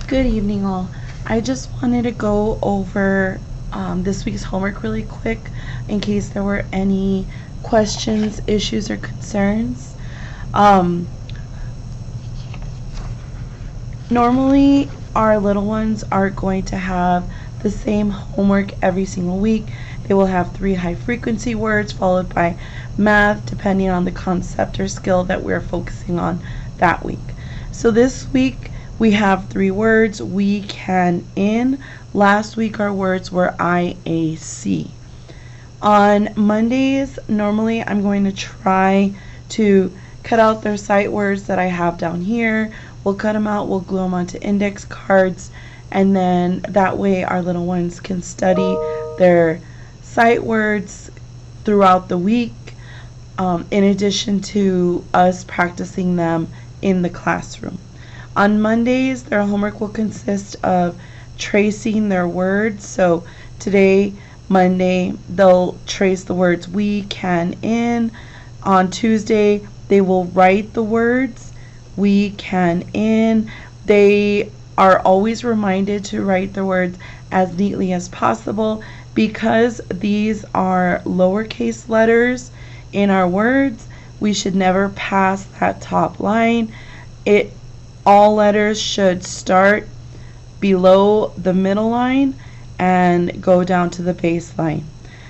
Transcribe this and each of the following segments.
Good evening, all. I just wanted to go over this week's homework really quick in case there were any questions, issues, or concerns. Um, Normally, our little ones are going to have the same homework every single week. They will have 3 high frequency words followed by math, depending on the concept or skill that we're focusing on that week. So this week, we have 3 words: we, can, in. Last week our words were IAC. On Mondays, normally I'm going to try to cut out their sight words that I have down here. We'll cut them out, we'll glue them onto index cards, and then that way our little ones can study their sight words throughout the week, in addition to us practicing them in the classroom. On Mondays, their homework will consist of tracing their words. So today, Monday, they'll trace the words we, can, in. On Tuesday, they will write the words we, can, in. They are always reminded to write the words as neatly as possible because these are lowercase letters in our words. We should never pass that top line. All letters should start below the middle line and go down to the baseline.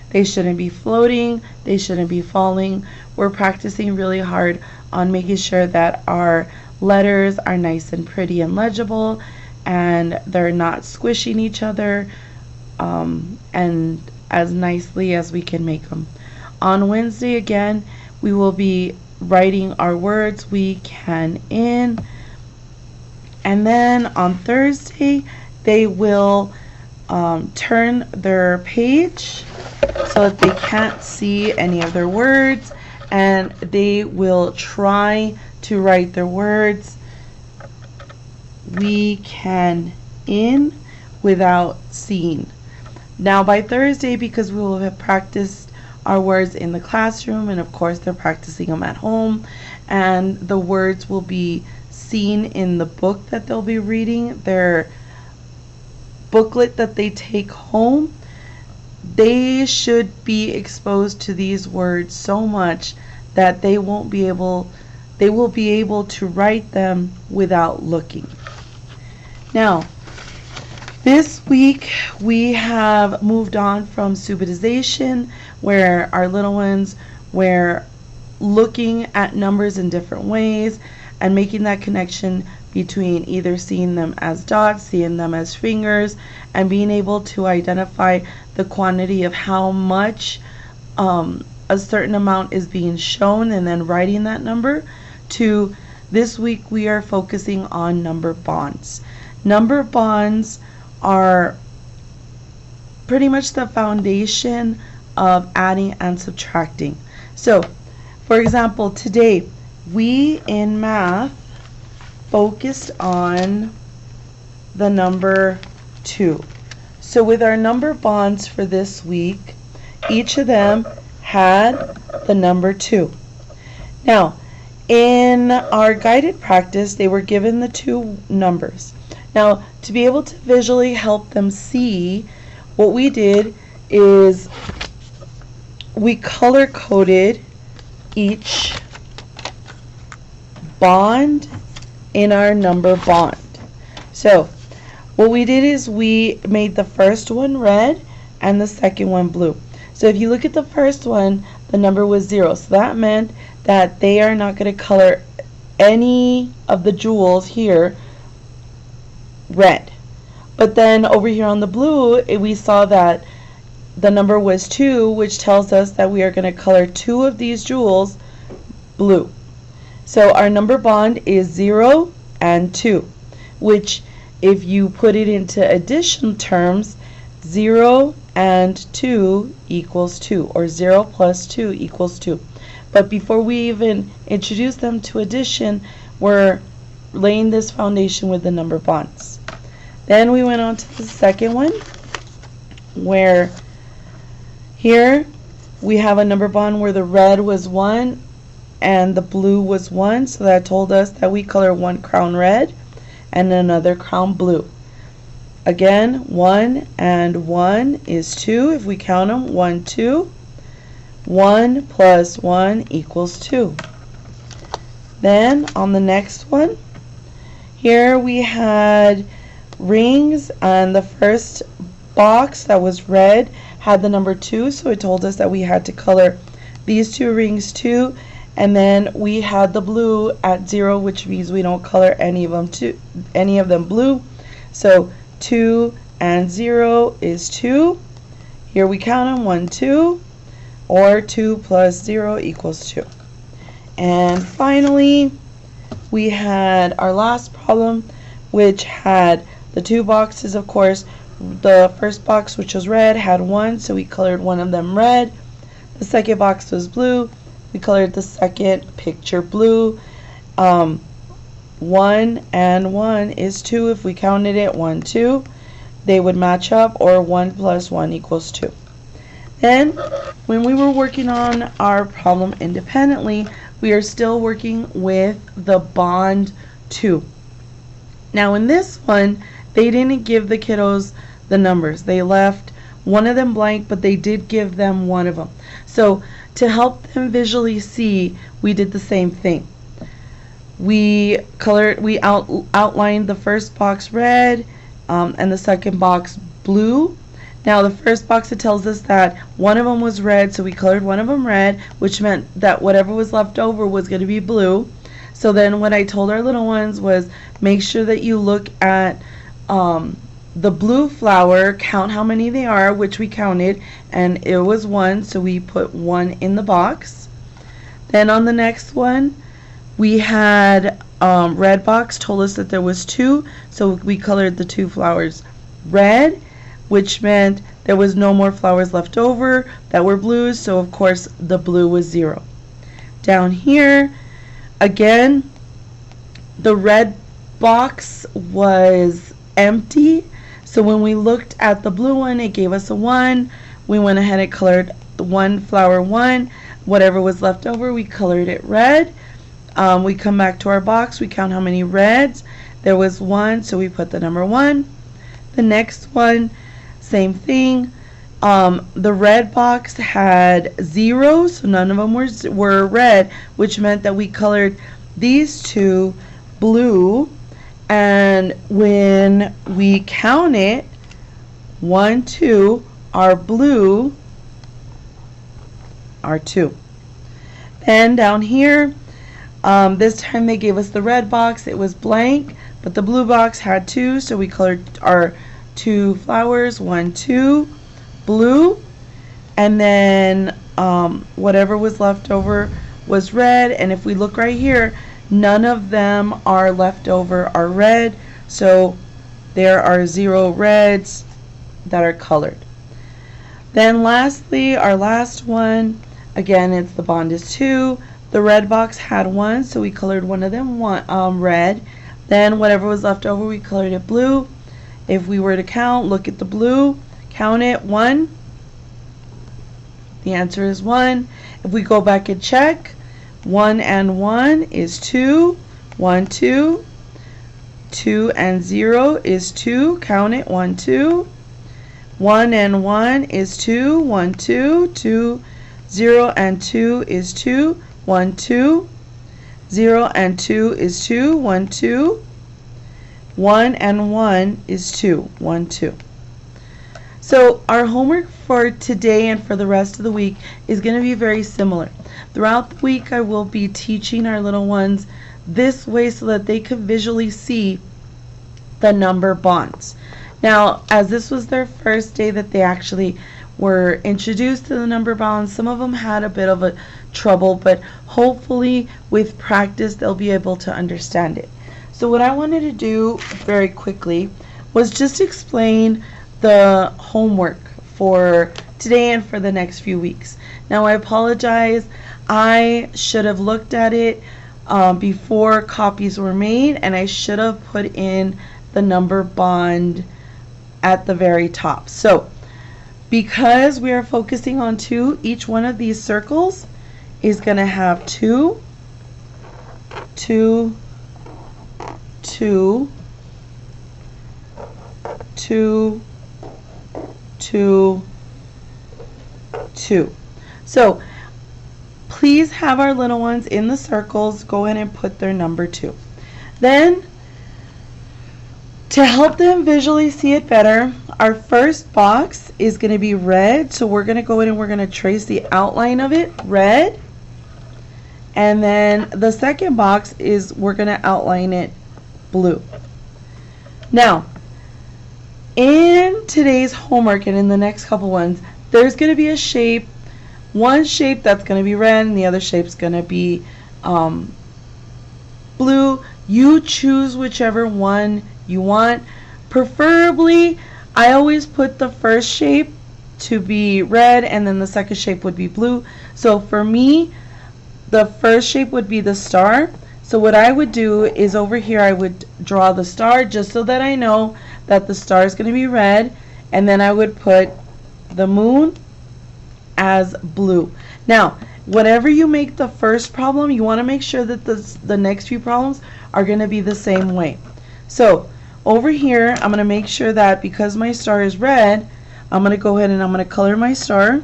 They shouldn't be floating, they shouldn't be falling. We're practicing really hard on making sure that our letters are nice and pretty and legible, and they're not squishing each other, and as nicely as we can make them. On Wednesday, again, we will be writing our words we, can, in. And then on Thursday, they will turn their page so that they can't see any of their words, and they will try to write their words we, can, in without seeing. Now by Thursday, because we will have practiced our words in the classroom, and of course they're practicing them at home, and the words will be seen in the book that they'll be reading, their booklet that they take home. They should be exposed to these words so much that they will be able to write them without looking. Now, this week we have moved on from subitization, where our little ones were looking at numbers in different ways and making that connection between either seeing them as dots, seeing them as fingers, and being able to identify the quantity of how much a certain amount is being shown and then writing that number, to this week we are focusing on number bonds. Number bonds are pretty much the foundation of adding and subtracting. So, for example, today we in math focused on the number 2. So with our number bonds for this week, each of them had the number 2. Now, in our guided practice, they were given the 2 numbers. Now, to be able to visually help them see, what we did is we color coded each bond in our number bond. So what we did is we made the first one red and the second one blue. So if you look at the first one, the number was 0. So that meant that they are not going to color any of the jewels here red. But then over here on the blue, we saw that the number was 2, which tells us that we are going to color 2 of these jewels blue. So our number bond is 0 and 2, which if you put it into addition terms, 0 and 2 equals 2, or 0 plus 2 equals 2. But before we even introduce them to addition, we're laying this foundation with the number bonds. Then we went on to the second one, where here we have a number bond where the red was 1 and the blue was 1, so that told us that we color 1 crown red, and another crown blue. Again, 1 and 1 is 2. If we count them, 1, 2. 1 plus 1 equals 2. Then on the next one, here we had rings, and the first box that was red had the number 2, so it told us that we had to color these two rings too. And then we had the blue at 0, which means we don't color any of them blue. So 2 and 0 is 2. Here we count them, 1, 2, or 2 plus 0 equals 2. And finally, we had our last problem, which had the two boxes. Of course, the first box, which was red, had 1, so we colored one of them red. The second box was blue. We colored the second picture blue. 1 and 1 is 2. If we counted it, 1, 2, they would match up, or 1 plus 1 equals 2. Then, when we were working on our problem independently, we are still working with the bond 2. Now, in this one, they didn't give the kiddos the numbers. They left one of them blank, but they did give them one of them. So, to help them visually see, we did the same thing. We outlined the first box red, and the second box blue. Now the first box, it tells us that one of them was red, so we colored one of them red, which meant that whatever was left over was going to be blue. So then what I told our little ones was, make sure that you look at the blue flower, count how many they are, which we counted, and it was 1, so we put 1 in the box. Then on the next one, we had red box told us that there was 2, so we colored the 2 flowers red, which meant there was no more flowers left over that were blues, so of course the blue was 0. Down here, again, the red box was empty, so when we looked at the blue one, it gave us a 1. We went ahead and colored the one flower 1. Whatever was left over, we colored it red. We come back to our box, we count how many reds. There was 1, so we put the number 1. The next one, same thing. The red box had 0, so none of them were red, which meant that we colored these 2 blue. And when we count it, 1, 2, our blue are 2. Then down here, this time they gave us the red box. It was blank, but the blue box had 2, so we colored our 2 flowers, 1, 2, blue. And then whatever was left over was red. And if we look right here, none of them are left over are red, so there are 0 reds that are colored. Then lastly, our last one, again, it's the bond is 2. The red box had 1, so we colored one of them red. Then whatever was left over, we colored it blue. If we were to count, look at the blue, count it, 1. The answer is 1. If we go back and check, 1 and 1 is 2. 1, 2. 2 and 0 is 2. Count it. 1, 2. 1 and 1 is 2. 1, 2. 2. 0 and 2 is 2. 1, 2. 0 and 2 is 2. 1, 2. 1 and 1 is 2. 1, 2. So our homework for today and for the rest of the week is going to be very similar. Throughout the week, I will be teaching our little ones this way so that they could visually see the number bonds. Now, as this was their first day that they actually were introduced to the number bonds, some of them had a bit of a trouble, but hopefully with practice they'll be able to understand it. So what I wanted to do very quickly was just explain the homework for today and for the next few weeks. Now I apologize, I should have looked at it before copies were made, and I should have put in the number bond at the very top. So because we are focusing on 2, each one of these circles is going to have 2, 2, 2, 2, 2, 2. So please have our little ones in the circles go ahead and put their number 2. Then, to help them visually see it better, our first box is going to be red. So we're going to go in and we're going to trace the outline of it, red. And then the second box is we're going to outline it blue. Now, in today's homework and in the next couple ones, there's going to be a shape, one shape that's going to be red and the other shape's going to be blue. You choose whichever one you want. Preferably, I always put the first shape to be red and then the second shape would be blue. So for me, the first shape would be the star. So what I would do is over here I would draw the star just so that I know that the star is going to be red, and then I would put the moon as blue. Now, whatever you make the first problem, you want to make sure that the next few problems are going to be the same way. So over here, I'm going to make sure that because my star is red, I'm going to go ahead and I'm going to color my star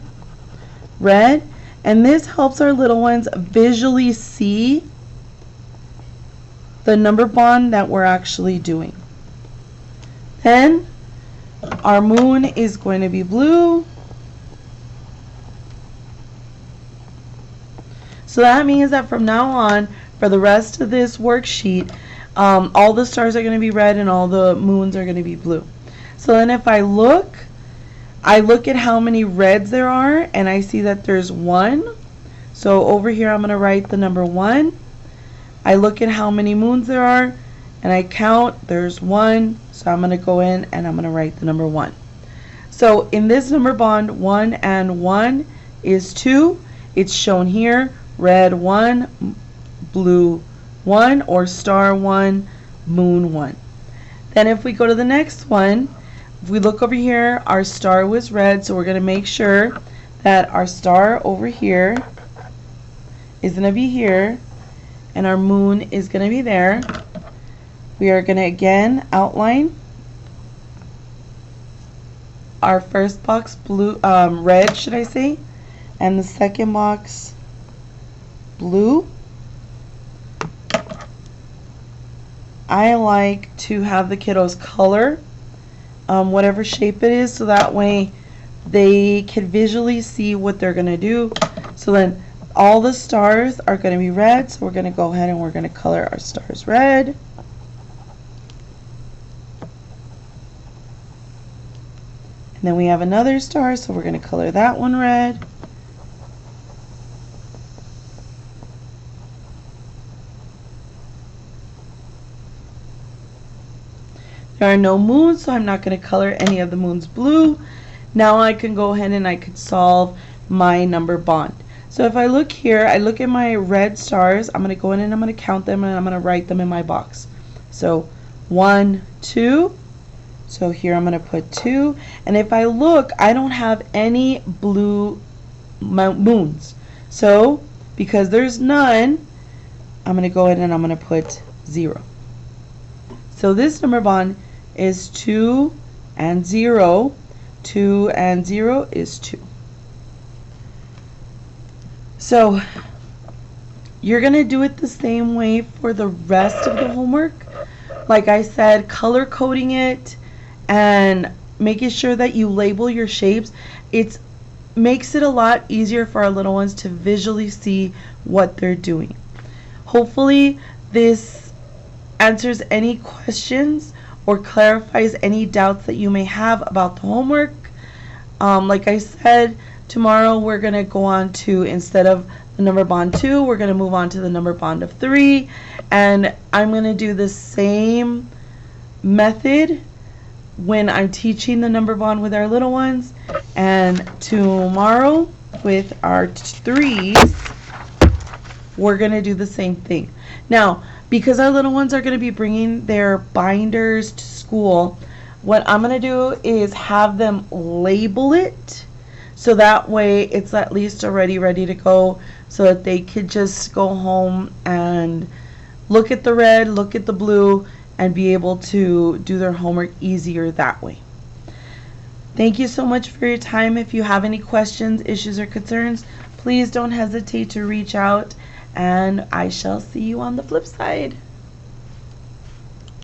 red. And this helps our little ones visually see the number bond that we're actually doing. Then our moon is going to be blue. So that means that from now on, for the rest of this worksheet, all the stars are going to be red and all the moons are going to be blue. So then if I look at how many reds there are, and I see that there's 1. So over here I'm going to write the number 1. I look at how many moons there are, and I count, there's 1. So I'm going to go in and I'm going to write the number 1. So in this number bond, 1 and 1 is 2. It's shown here, red 1, blue 1, or star 1, moon 1. Then if we go to the next one, if we look over here, our star was red, so we're going to make sure that our star over here is going to be here, and our moon is going to be there. We are going to again outline our first box blue, red, should I say, and the second box blue. I like to have the kiddos color whatever shape it is, so that way they can visually see what they're going to do. So then all the stars are going to be red, so we're going to go ahead and we're going to color our stars red. And then we have another star, so we're going to color that one red. There are no moons, so I'm not going to color any of the moons blue. Now I can go ahead and I could solve my number bond. So if I look here, I look at my red stars, I'm going to go in and I'm going to count them and I'm going to write them in my box. So 1, 2. So here I'm going to put 2. And if I look, I don't have any blue moons. So because there's none, I'm going to go ahead and I'm going to put 0. So this number bond is 2 and 0. 2 and 0 is 2. So you're going to do it the same way for the rest of the homework. Like I said, color coding it and making sure that you label your shapes. It makes it a lot easier for our little ones to visually see what they're doing. Hopefully this answers any questions or clarifies any doubts that you may have about the homework. Like I said, tomorrow we're going to go on to, instead of the number bond 2, we're going to move on to the number bond of 3. And I'm going to do the same method when I'm teaching the number bond with our little ones. And tomorrow with our 3s, we're going to do the same thing. Now, because our little ones are going to be bringing their binders to school, what I'm going to do is have them label it, so that way it's at least already ready to go, so that they could just go home and look at the red, look at the blue, and be able to do their homework easier that way. Thank you so much for your time. If you have any questions, issues, or concerns, please don't hesitate to reach out, and I shall see you on the flip side.